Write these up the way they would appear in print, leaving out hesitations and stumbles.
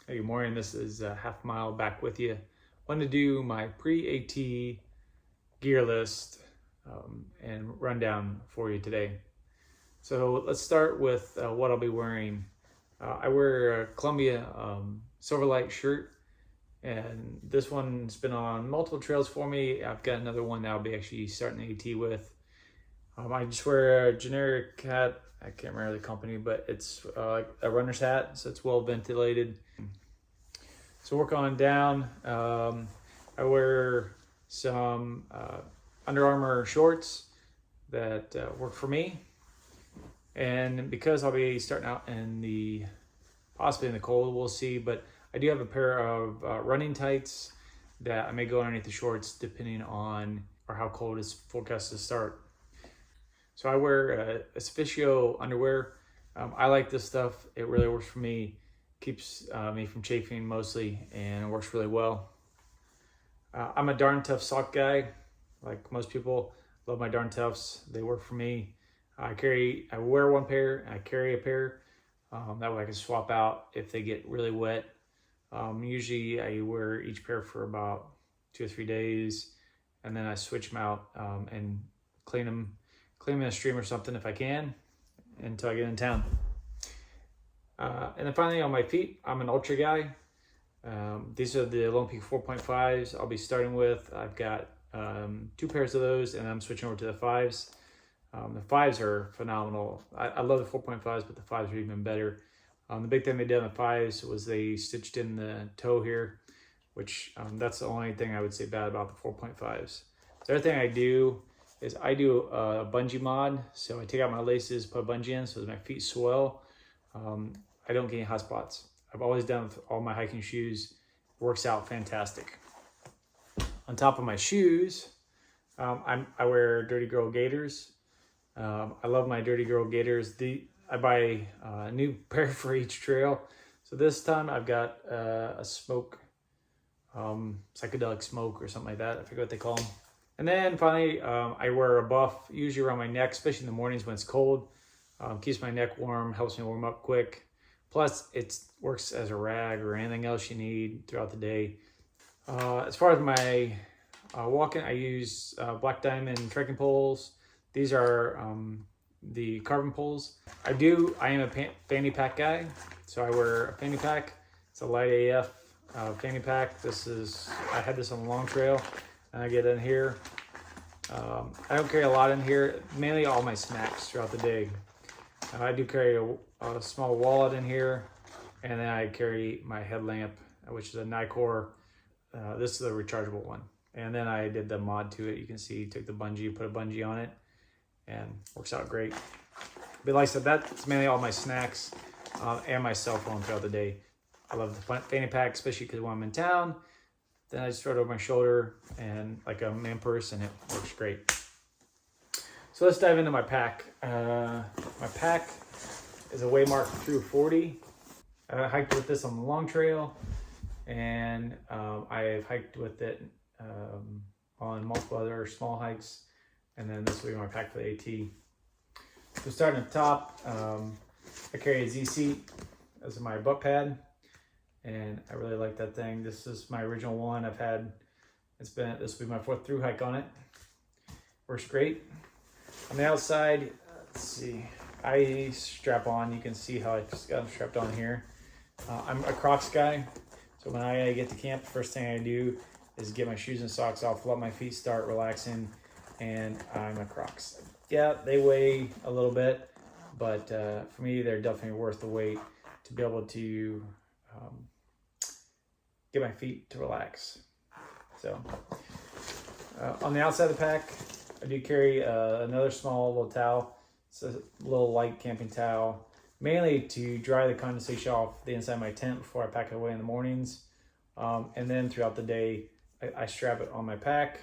Hey, good morning. This is Half Mile back with you. Wanted to do my pre-AT gear list and rundown for you today. So let's start with what I'll be wearing. I wear a Columbia Silverlight shirt, and this one's been on multiple trails for me. I've got another one that I'll be actually starting the AT with. I just wear a generic hat. I can't remember the company, but it's like a runner's hat, so it's well ventilated. So work on down. I wear some Under Armour shorts that work for me. And because I'll be starting out in possibly in the cold, we'll see, but I do have a pair of running tights that I may go underneath the shorts depending on how cold it's forecast to start. So I wear Sufficio underwear. I like this stuff. It really works for me. Keeps me from chafing mostly, and it works really well. I'm a Darn Tough sock guy. Like most people, love my Darn Toughs. They work for me. I wear one pair, and I carry a pair. That way I can swap out if they get really wet. Usually I wear each pair for about 2 or 3 days, and then I switch them out and clean them in a stream or something if I can until I get in town. And then finally on my feet, I'm an Ultra guy. These are the Lone Peak 4.5s I'll be starting with. I've got 2 pairs of those, and I'm switching over to the 5s. The 5s are phenomenal. I love the 4.5s, but the 5s are even better. The big thing they did on the 5s was they stitched in the toe here, which that's the only thing I would say bad about the 4.5s. The other thing I do is I do a bungee mod. So I take out my laces, put a bungee in so that my feet swell. I don't get any hot spots. I've always done with all my hiking shoes. Works out fantastic. On top of my shoes, I wear Dirty Girl Gaiters. I love my Dirty Girl Gaiters. I buy a new pair for each trail. So this time I've got a smoke, psychedelic smoke or something like that. I forget what they call them. And then finally, I wear a buff, usually around my neck, especially in the mornings when it's cold. Keeps my neck warm, helps me warm up quick. Plus, it works as a rag or anything else you need throughout the day. As far as my walking, I use Black Diamond trekking poles. These are the carbon poles. I am a fanny pack guy, so I wear a fanny pack. It's a light AF fanny pack. I had this on the long trail, and I get in here. I don't carry a lot in here, mainly all my snacks throughout the day. I do carry a small wallet in here, and then I carry my headlamp, which is a Nikkor. This is a rechargeable one. And then I did the mod to it. You can see, took the bungee, put a bungee on it, and works out great. But like I said, that's mainly all my snacks and my cell phone throughout the day. I love the fanny pack, especially because when I'm in town, then I just throw it over my shoulder and like a man purse, and it works great. So let's dive into my pack. My pack is a Waymark Thru 40. I hiked with this on the long trail, and I've hiked with it on multiple other small hikes, and then this will be my pack for the AT. So starting at the top, I carry a Z seat as my butt pad, and I really like that thing. This is my original one I've had. This will be my 4th thru hike on it. Works great. On the outside, let's see, I strap on. You can see how I just got them strapped on here. I'm a Crocs guy, so when I get to camp, the first thing I do is get my shoes and socks off, let my feet start relaxing, and I'm a Crocs. Yeah, they weigh a little bit, but for me, they're definitely worth the weight to be able to get my feet to relax. So on the outside of the pack, I do carry another small little towel. It's a little light camping towel, mainly to dry the condensation off the inside of my tent before I pack it away in the mornings. And then throughout the day, I strap it on my pack,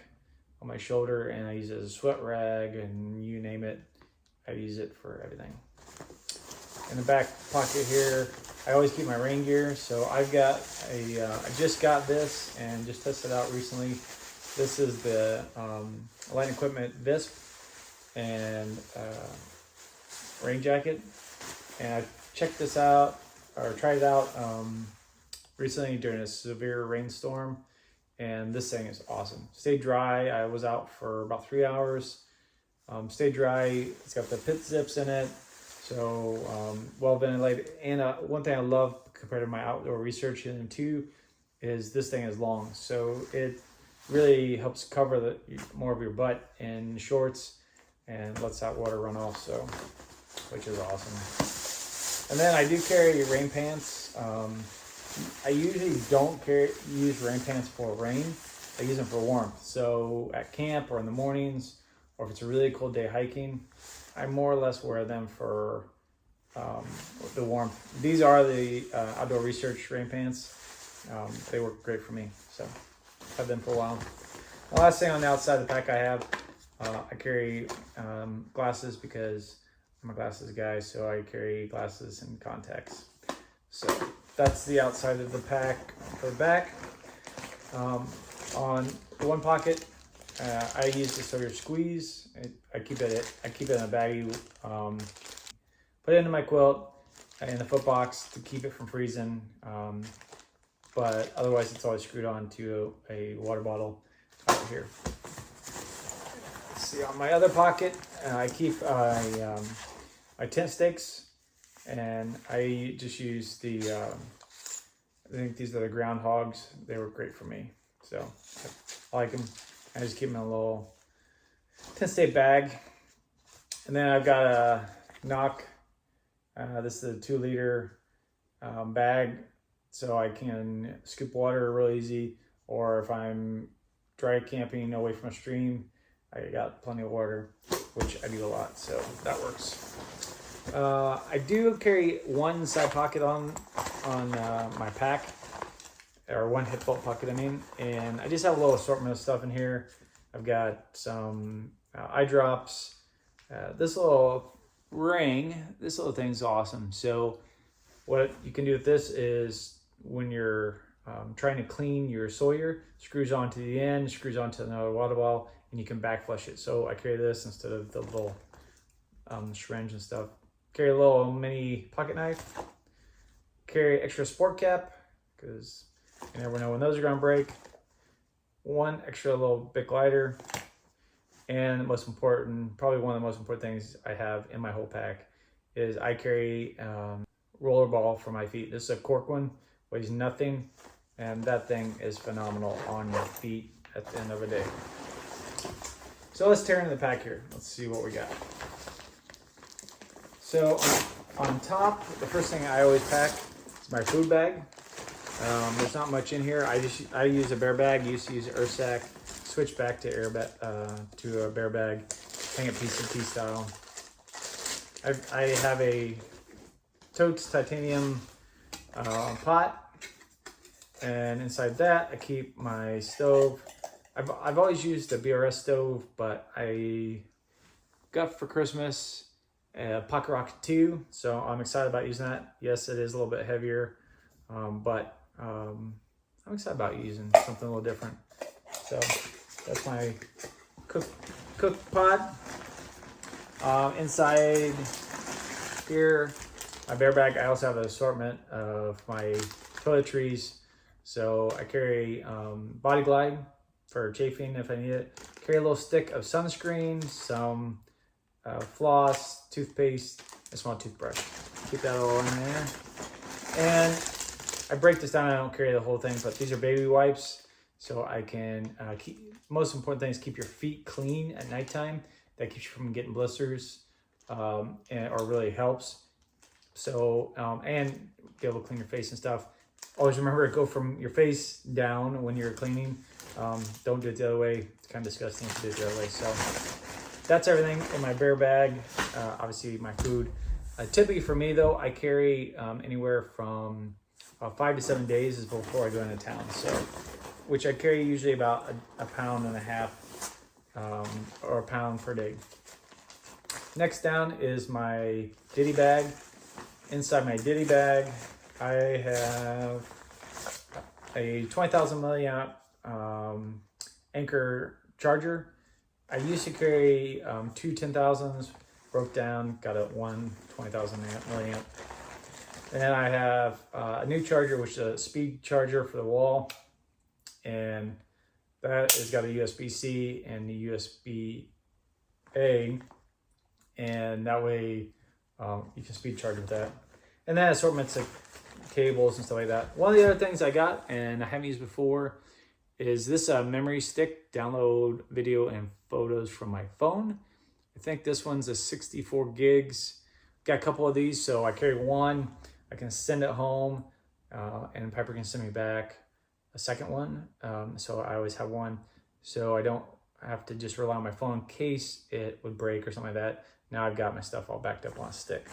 on my shoulder, and I use it as a sweat rag, and you name it, I use it for everything. In the back pocket here, I always keep my rain gear. So I just got this and just tested it out recently. This is the Light Equipment Visp and rain jacket, and I checked this out, or tried it out recently during a severe rainstorm, and this thing is awesome. Stayed dry. I was out for about 3 hours. Stayed dry. It's got the pit zips in it, so well ventilated. And one thing I love compared to my outdoor research in too is this thing is long, so it really helps cover more of your butt in shorts and lets that water run off, so which is awesome. And then I do carry rain pants. I usually don't use rain pants for rain. I use them for warmth. So at camp or in the mornings, or if it's a really cold day hiking, I more or less wear them for the warmth. These are the outdoor research rain pants. They work great for me, so I've had them for a while. The last thing on the outside of the pack I have, I carry glasses because I'm a glasses guy, so I carry glasses and contacts. So that's the outside of the pack. For the back, on the one pocket, I use the Sawyer squeeze. I keep it in a baggie. Put it into my quilt in the foot box to keep it from freezing. But otherwise, it's always screwed on to a water bottle over here. Let's see, on my other pocket, I keep my tent stakes, and I just use I think these are the groundhogs. They work great for me, so I like them. I just keep them in a little tent stake bag. And then I've got a knock. This is a 2-liter bag, so I can scoop water real easy, or if I'm dry camping away from a stream, I got plenty of water, which I do a lot, so that works. I do carry one side pocket on my pack, or one hip belt pocket, I mean, and I just have a little assortment of stuff in here. I've got some eye drops, this little ring, this little thing's awesome. So what you can do with this is when you're trying to clean your Sawyer, screws onto the end, screws onto another water bottle, and you can back flush it. So I carry this instead of the little syringe and stuff. Carry a little mini pocket knife. Carry extra sport cap, because you never know when those are gonna break. One extra little Bic lighter. And the most important, probably one of the most important things I have in my whole pack is I carry roller ball for my feet. This is a cork one, weighs nothing, and that thing is phenomenal on your feet at the end of the day. So let's tear into the pack here. Let's see what we got. So on top, the first thing I always pack is my food bag. There's not much in here. I use a bear bag. Used to use an earth sack. Switch back to a bear bag. Hang it PCT style. I have a Totes titanium pot, and inside that I keep my stove. I've always used a BRS stove, but I got for Christmas a Pocket Rocket 2, so I'm excited about using that. Yes, it is a little bit heavier, but I'm excited about using something a little different. So that's my cook pot. Inside here, my bear bag, I also have an assortment of my toiletries. So I carry Body Glide for chafing if I need it. Carry a little stick of sunscreen, some floss, toothpaste, a small toothbrush. Keep that all in there. And I break this down, I don't carry the whole thing, but these are baby wipes. So I can most important thing is keep your feet clean at nighttime. That keeps you from getting blisters, or really helps. So, and be able to clean your face and stuff. Always remember to go from your face down when you're cleaning. Don't do it the other way. It's kind of disgusting to do it the other way. So that's everything in my bear bag. Obviously my food. Typically for me though, I carry anywhere from 5 to 7 days is before I go into town. So, which I carry usually about a pound and a half, or a pound per day. Next down is my ditty bag. Inside my ditty bag, I have a 20,000 milliamp Anchor charger. I used to carry two 10,000s, broke down, got a one 20,000 milliamp. And I have a new charger, which is a speed charger for the wall. And that has got a USB-C and a USB-A. And that way you can speed charge with that. And then assortments of cables and stuff like that. One of the other things I got, and I haven't used before, is this memory stick. Download video and photos from my phone. I think this one's a 64 gigs. Got a couple of these, so I carry one. I can send it home, and Piper can send me back a second one. So I always have one, so I don't have to just rely on my phone in case it would break or something like that. Now I've got my stuff all backed up on a stick.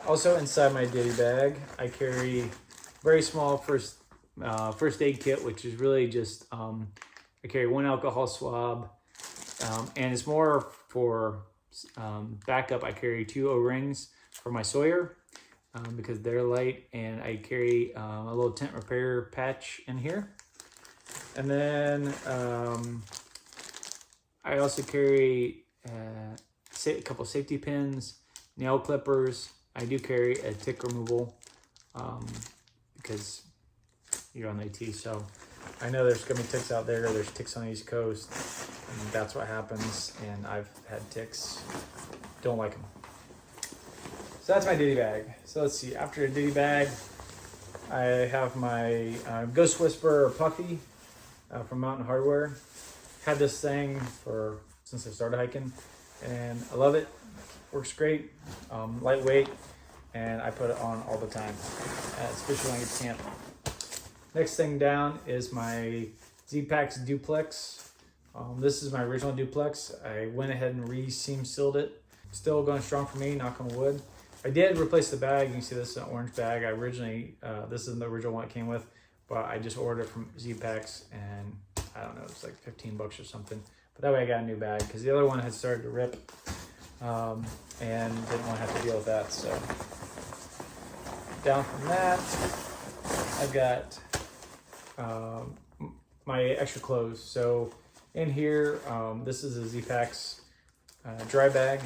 Also inside my ditty bag, I carry very small first aid kit, which is really just, I carry one alcohol swab, and it's more for backup. I carry 2 O-rings for my Sawyer because they're light, and I carry a little tent repair patch in here. And then I also carry a couple safety pins, nail clippers. I do carry a tick removal because you're on the AT, so I know there's gonna be ticks out there. There's ticks on the East Coast, and that's what happens. And I've had ticks. Don't like them. So that's my ditty bag. So let's see. After a ditty bag, I have my Ghost Whisperer Puffy from Mountain Hardware. Had this thing since I started hiking, and I love it. Works great, lightweight, and I put it on all the time, especially when I get to camp. Next thing down is my Z-Packs duplex. This is my original duplex. I went ahead and re-seam sealed it. Still going strong for me, knock on wood. I did replace the bag. You can see this is an orange bag. I originally, this is the original one it came with, but I just ordered it from Z-Packs, and I don't know, it's like 15 bucks or something. But that way I got a new bag because the other one had started to rip, and didn't want to have to deal with that. So down from that, I've got my extra clothes. So in here, this is a Z-Packs dry bag.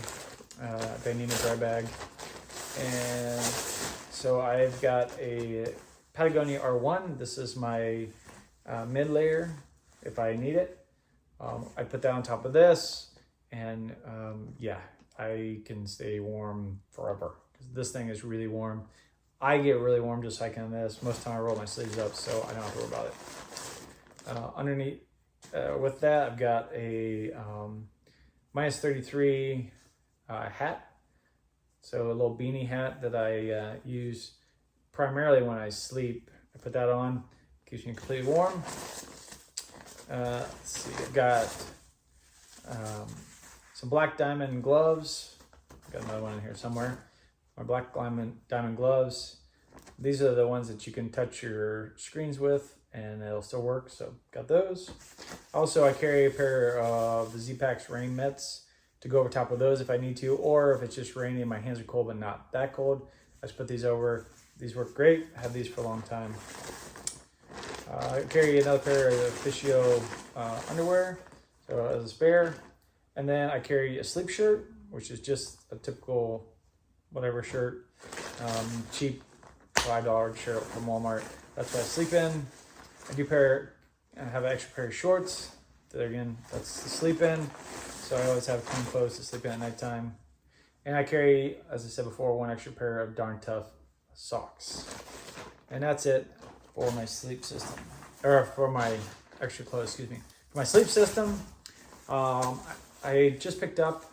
If I need a dry bag. And so I've got a Patagonia R1. This is my mid layer if I need it. I put that on top of this, and yeah, I can stay warm forever because this thing is really warm. I get really warm just hiking on this. Most of the time I roll my sleeves up, so I don't have to worry about it. Underneath, with that, I've got a minus 33 hat. So a little beanie hat that I use primarily when I sleep. I put that on, keeps me completely warm. Let's see, I've got some black diamond gloves. I've got another one in here somewhere. My black diamond gloves. These are the ones that you can touch your screens with and it'll still work, so got those. Also, I carry a pair of the Z-Packs rain mitts to go over top of those if I need to, or if it's just rainy and my hands are cold but not that cold, I just put these over. These work great. I had these for a long time. I carry another pair of Officio underwear, so as a spare. And then I carry a sleep shirt, which is just a typical whatever shirt, cheap $5 shirt from Walmart. That's what I sleep in. I have an extra pair of shorts. There again, that's to sleep in. So I always have clean clothes to sleep in at nighttime. And I carry, as I said before, one extra pair of darn tough socks. And that's it for my sleep system, or for my extra clothes, excuse me. For my sleep system, I just picked up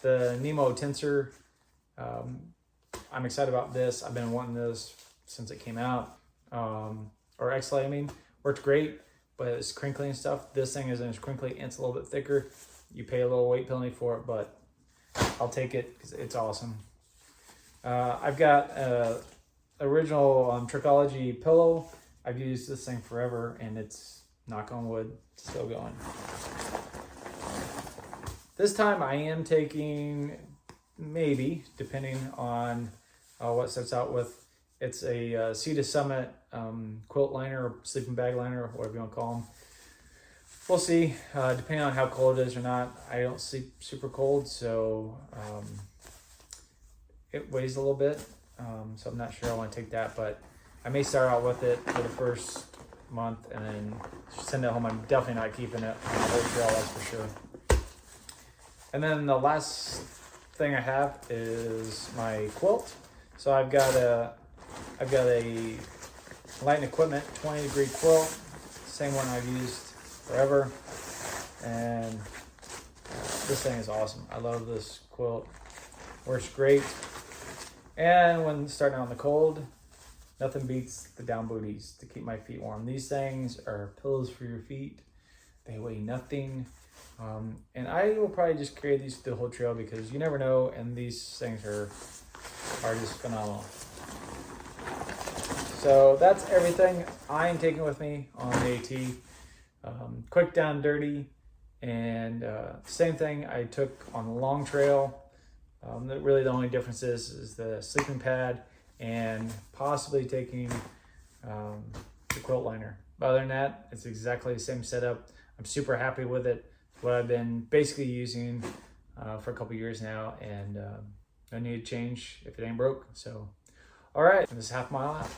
the Nemo Tensor. I'm excited about this. I've been wanting this since it came out, or X-Lite, I mean. Worked great, but it's crinkly and stuff. This thing isn't as crinkly, and it's a little bit thicker. You pay a little weight penalty for it, but I'll take it because it's awesome. I've got original Trichology pillow. I've used this thing forever, and it's, knock on wood, still going. This time I am taking, maybe, depending on what starts out with, it's a Sea to Summit quilt liner, or sleeping bag liner, whatever you want to call them. We'll see, depending on how cold it is or not. I don't sleep super cold, so it weighs a little bit. so I'm not sure I want to take that, but I may start out with it for the first month and then send it home. I'm definitely not keeping it on the whole trail, that's for sure. And then the last thing I have is my quilt. So I've got a Light and Equipment 20-degree quilt, same one I've used forever, and this thing is awesome. I love this quilt, works great. And when starting out in the cold, nothing beats the down booties to keep my feet warm. These things are pillows for your feet. They weigh nothing. And I will probably just carry these the whole trail because you never know, and these things are just phenomenal. So that's everything I'm taking with me on the AT. Quick, down, dirty, and same thing I took on the long trail. Really the only difference is the sleeping pad and possibly taking the quilt liner. But other than that, it's exactly the same setup. I'm super happy with it. It's what I've been basically using for a couple years now, and I need to change if it ain't broke. So, all right, this is Half Mile out.